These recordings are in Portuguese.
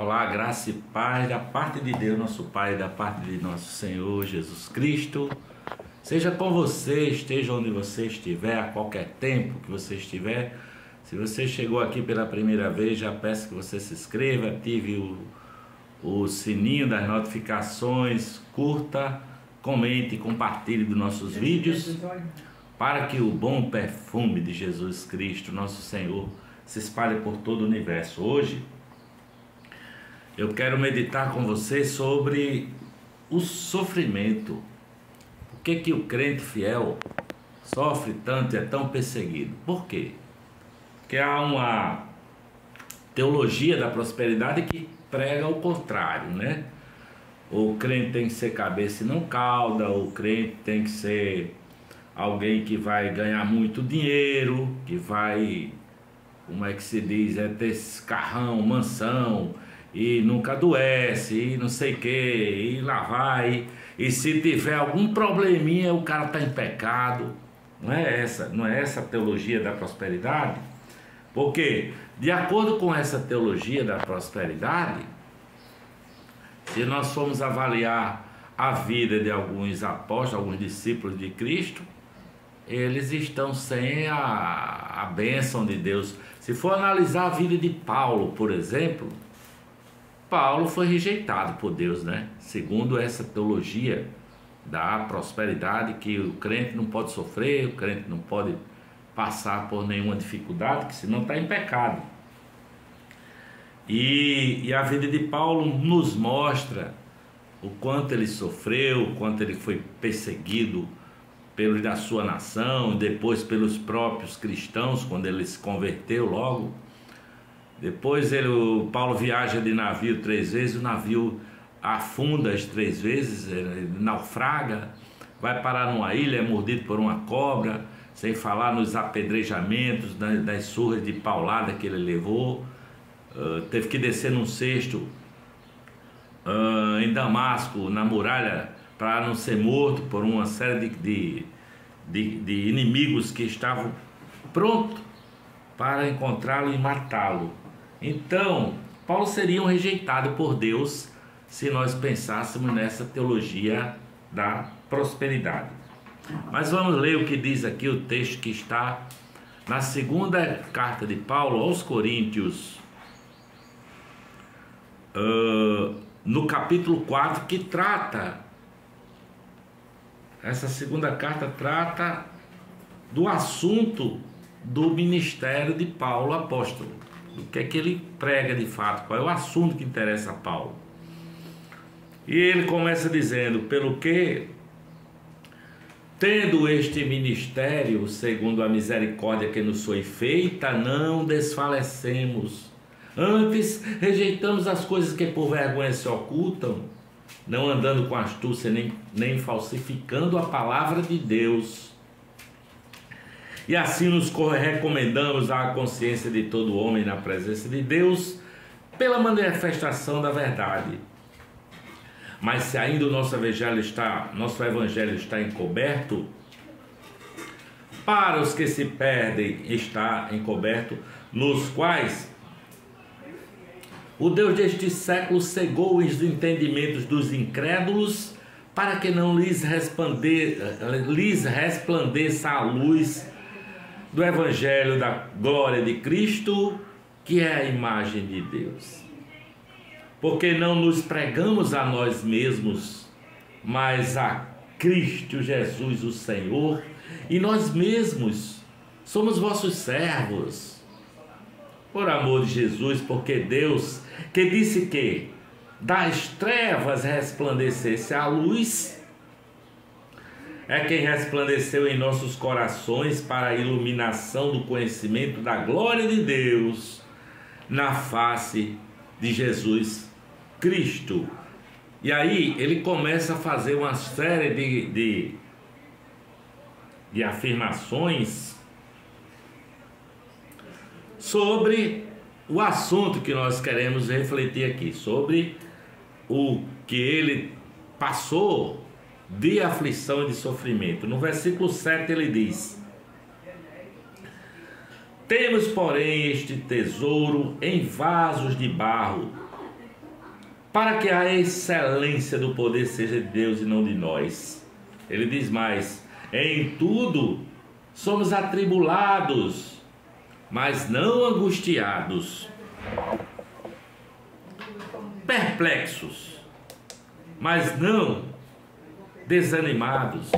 Olá, graça e paz da parte de Deus, nosso Pai, da parte de nosso Senhor Jesus Cristo. Seja com você, esteja onde você estiver, a qualquer tempo que você estiver. Se você chegou aqui pela primeira vez, já peço que você se inscreva, ative o sininho das notificações, curta, comente e compartilhe dos nossos vídeos, para que o bom perfume de Jesus Cristo, nosso Senhor, se espalhe por todo o universo. Hoje eu quero meditar com você sobre o sofrimento. Por que o crente fiel sofre tanto e é tão perseguido? Por quê? Porque há uma teologia da prosperidade que prega o contrário, né? O crente tem que ser cabeça e não cauda, o crente tem que ser alguém que vai ganhar muito dinheiro, que vai, como é que se diz, ter carrão, mansão, e nunca adoece, e não sei o que, e lá vai, e se tiver algum probleminha o cara está em pecado. Não é essa a teologia da prosperidade? Porque, de acordo com essa teologia da prosperidade, se nós formos avaliar a vida de alguns apóstolos, alguns discípulos de Cristo, eles estão sem a bênção de Deus. Se for analisar a vida de Paulo, por exemplo, Paulo foi rejeitado por Deus, né? Segundo essa teologia da prosperidade, que o crente não pode sofrer, o crente não pode passar por nenhuma dificuldade, que senão está em pecado. E a vida de Paulo nos mostra o quanto ele sofreu, o quanto ele foi perseguido pelos da sua nação, depois pelos próprios cristãos, quando ele se converteu logo. Depois o Paulo viaja de navio 3 vezes, o navio afunda as 3 vezes, naufraga, vai parar numa ilha, é mordido por uma cobra, sem falar nos apedrejamentos, das surras de paulada que ele levou. Teve que descer num cesto em Damasco, na muralha, para não ser morto por uma série de inimigos que estavam prontos para encontrá-lo e matá-lo. Então, Paulo seria um rejeitado por Deus se nós pensássemos nessa teologia da prosperidade. Mas vamos ler o que diz aqui o texto que está na segunda carta de Paulo aos Coríntios, no capítulo 4, que trata, essa segunda carta trata do assunto do ministério de Paulo apóstolo. O que é que ele prega de fato, qual é o assunto que interessa a Paulo. E ele começa dizendo: pelo que, tendo este ministério, segundo a misericórdia que nos foi feita, não desfalecemos. Antes, rejeitamos as coisas que por vergonha se ocultam, não andando com astúcia nem falsificando a palavra de Deus. E assim nos recomendamos à consciência de todo homem na presença de Deus, pela manifestação da verdade. Mas se ainda o nosso evangelho está encoberto, para os que se perdem está encoberto, nos quais o Deus deste século cegou os entendimentos dos incrédulos, para que não lhes resplandeça a luz do evangelho da glória de Cristo, que é a imagem de Deus. Porque não nos pregamos a nós mesmos, mas a Cristo Jesus o Senhor, e nós mesmos somos vossos servos, por amor de Jesus, porque Deus, que disse que das trevas resplandecesse a luz, é quem resplandeceu em nossos corações para a iluminação do conhecimento da glória de Deus na face de Jesus Cristo. E aí ele começa a fazer uma série de afirmações sobre o assunto que nós queremos refletir aqui, sobre o que ele passou de aflição e de sofrimento. No versículo 7 ele diz: temos, porém, este tesouro em vasos de barro, para que a excelência do poder seja de Deus e não de nós. Ele diz mais: em tudo somos atribulados, mas não angustiados, perplexos, mas não desanimados,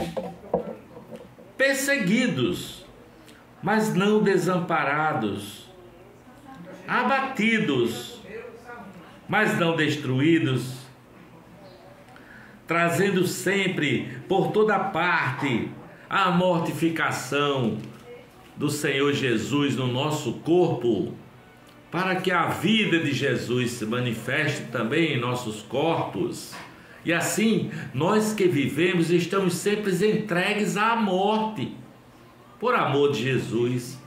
perseguidos, mas não desamparados, abatidos, mas não destruídos, trazendo sempre por toda parte a mortificação do Senhor Jesus no nosso corpo, para que a vida de Jesus se manifeste também em nossos corpos. E assim, nós que vivemos estamos sempre entregues à morte, por amor de Jesus,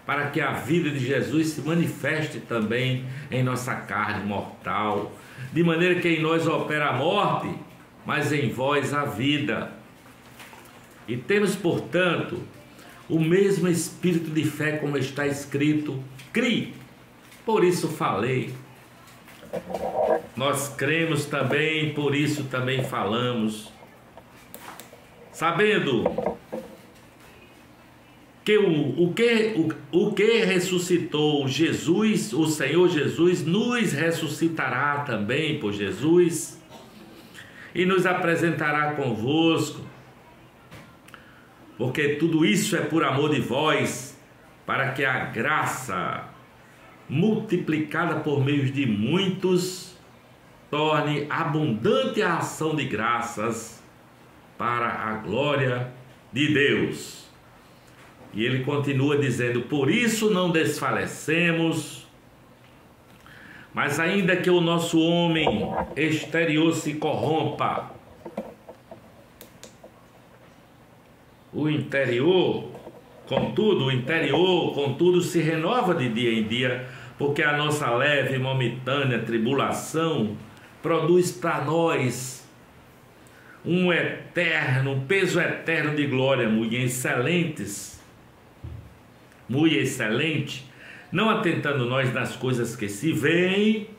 para que a vida de Jesus se manifeste também em nossa carne mortal, de maneira que em nós opera a morte, mas em vós a vida. E temos, portanto, o mesmo espírito de fé, como está escrito: crie, por isso falei. Nós cremos também, por isso também falamos, sabendo que o que ressuscitou Jesus, o Senhor Jesus, nos ressuscitará também por Jesus e nos apresentará convosco, porque tudo isso é por amor de vós, para que a graça multiplicada por meio de muitos torne abundante a ação de graças para a glória de Deus. E ele continua dizendo: por isso não desfalecemos, mas ainda que o nosso homem exterior se corrompa, o interior, contudo, se renova de dia em dia, porque a nossa leve e momentânea tribulação produz para nós um peso eterno de glória muito excelente, não atentando nós nas coisas que se veem,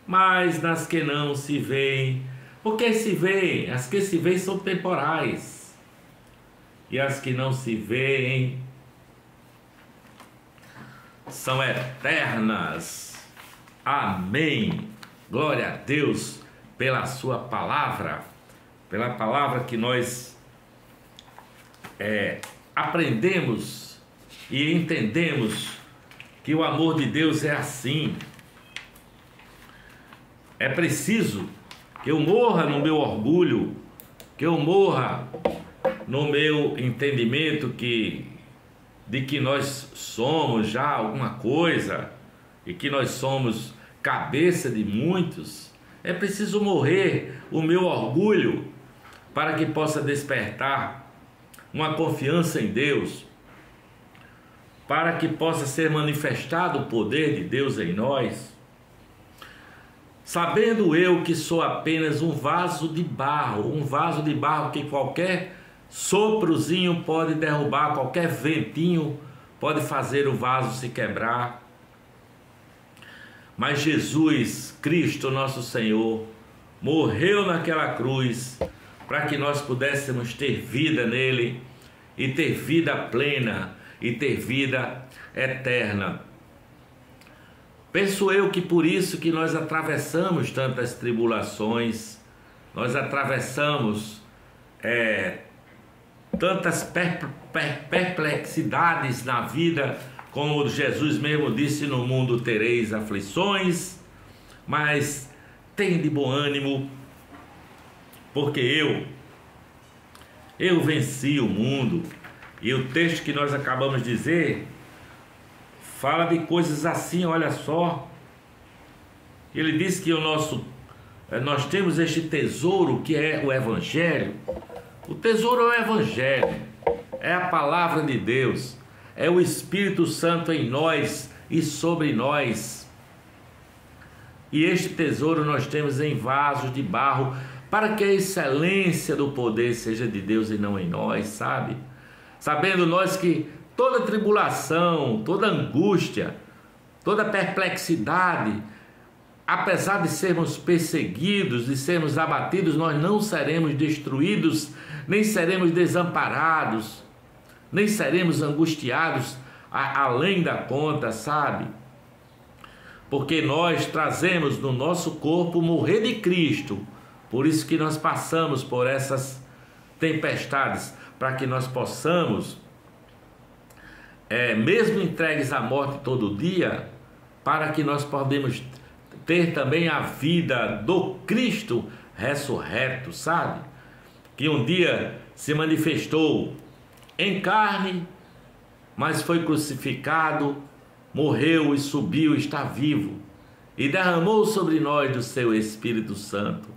mas nas que não se veem. Porque se veem, as que se veem são temporais, e as que não se veem são eternas. Amém. Glória a Deus pela sua palavra, pela palavra que nós aprendemos e entendemos que o amor de Deus é assim. É preciso que eu morra no meu orgulho, que eu morra no meu entendimento de que nós somos já alguma coisa e que nós somos cabeça de muitos. É preciso morrer o meu orgulho para que possa despertar uma confiança em Deus, para que possa ser manifestado o poder de Deus em nós, sabendo eu que sou apenas um vaso de barro que qualquer soprozinho pode derrubar, qualquer ventinho pode fazer o vaso se quebrar. Mas Jesus Cristo, nosso Senhor, morreu naquela cruz para que nós pudéssemos ter vida nele, e ter vida plena, e ter vida eterna. Penso eu que por isso que nós atravessamos tantas tribulações, nós atravessamos tantas perplexidades na vida, como Jesus mesmo disse: no mundo tereis aflições, mas tem de bom ânimo, porque eu venci o mundo. E o texto que nós acabamos de dizer fala de coisas assim, olha só. Ele diz que nós temos este tesouro que é o Evangelho. O tesouro é o Evangelho, é a palavra de Deus, é o Espírito Santo em nós e sobre nós. E este tesouro nós temos em vasos de barro, para que a excelência do poder seja de Deus e não em nós, sabe? Sabendo nós que toda tribulação, toda angústia, toda perplexidade apesar de sermos perseguidos, de sermos abatidos, nós não seremos destruídos, nem seremos desamparados, nem seremos angustiados além da conta, sabe? Porque nós trazemos no nosso corpo o morrer de Cristo. Por isso que nós passamos por essas tempestades, para que nós possamos, mesmo entregues à morte todo dia, para que nós podemos ter também a vida do Cristo ressurreto, sabe? Que um dia se manifestou em carne, mas foi crucificado, morreu e subiu, está vivo, e derramou sobre nós do seu Espírito Santo.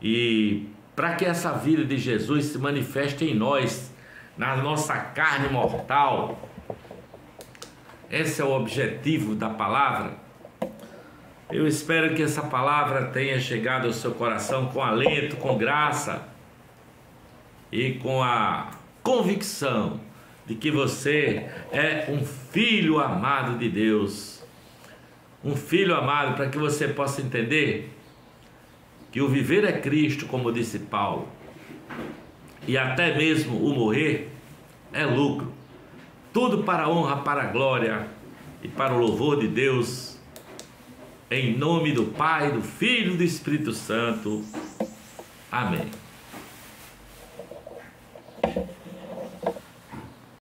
E para que essa vida de Jesus se manifeste em nós, na nossa carne mortal, esse é o objetivo da palavra. Eu espero que essa palavra tenha chegado ao seu coração com alento, com graça e com a convicção de que você é um filho amado de Deus. Um filho amado, para que você possa entender que o viver é Cristo, como disse Paulo, e até mesmo o morrer é lucro. Tudo para a honra, para a glória e para o louvor de Deus, em nome do Pai, do Filho e do Espírito Santo. Amém.